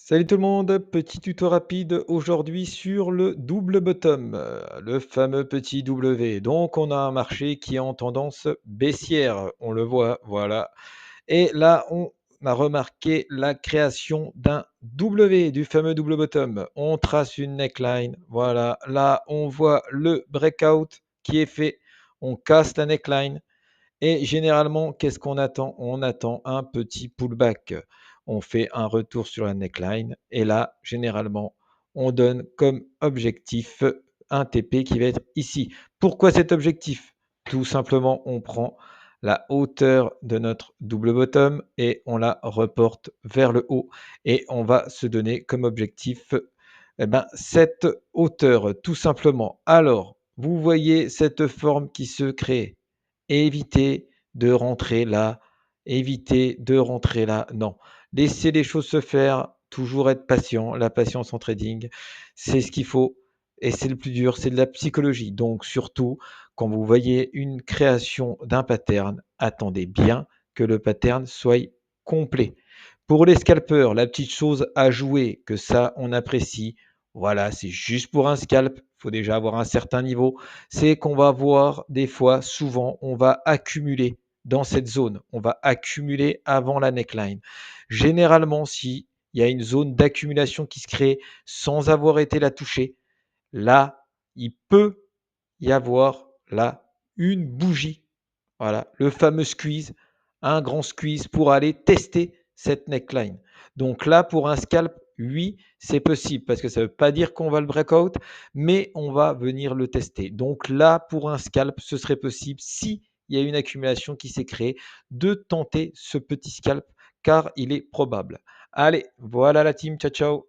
Salut tout le monde, petit tuto rapide aujourd'hui sur le double bottom, le fameux petit W. Donc on a un marché qui est en tendance baissière, on le voit, voilà. Et là, on a remarqué la création d'un W, du fameux double bottom. On trace une neckline, voilà. Là, on voit le breakout qui est fait. On casse la neckline. Et généralement, qu'est-ce qu'on attend? On attend un petit pullback. On fait un retour sur la neckline et là, généralement, on donne comme objectif un TP qui va être ici. Pourquoi cet objectif? Tout simplement, on prend la hauteur de notre double bottom et on la reporte vers le haut et on va se donner comme objectif cette hauteur, tout simplement. Alors, vous voyez cette forme qui se crée. Évitez de rentrer là, évitez de rentrer là. Non, laissez les choses se faire, toujours être patient. La patience en trading, c'est ce qu'il faut et c'est le plus dur, c'est de la psychologie. Donc surtout, quand vous voyez une création d'un pattern, attendez bien que le pattern soit complet. Pour les scalpeurs, la petite chose à jouer, que ça on apprécie, voilà, c'est juste pour un scalp, il faut déjà avoir un certain niveau, c'est qu'on va voir des fois, souvent, on va accumuler dans cette zone. On va accumuler avant la neckline. Généralement, si il y a une zone d'accumulation qui se crée sans avoir été la toucher, là, il peut y avoir là une bougie. Voilà, le fameux squeeze, un grand squeeze pour aller tester cette neckline. Donc là, pour un scalp, oui, c'est possible parce que ça ne veut pas dire qu'on va le breakout, mais on va venir le tester. Donc là, pour un scalp, ce serait possible si il y a une accumulation qui s'est créée de tenter ce petit scalp car il est probable. Allez, voilà la team, ciao ciao.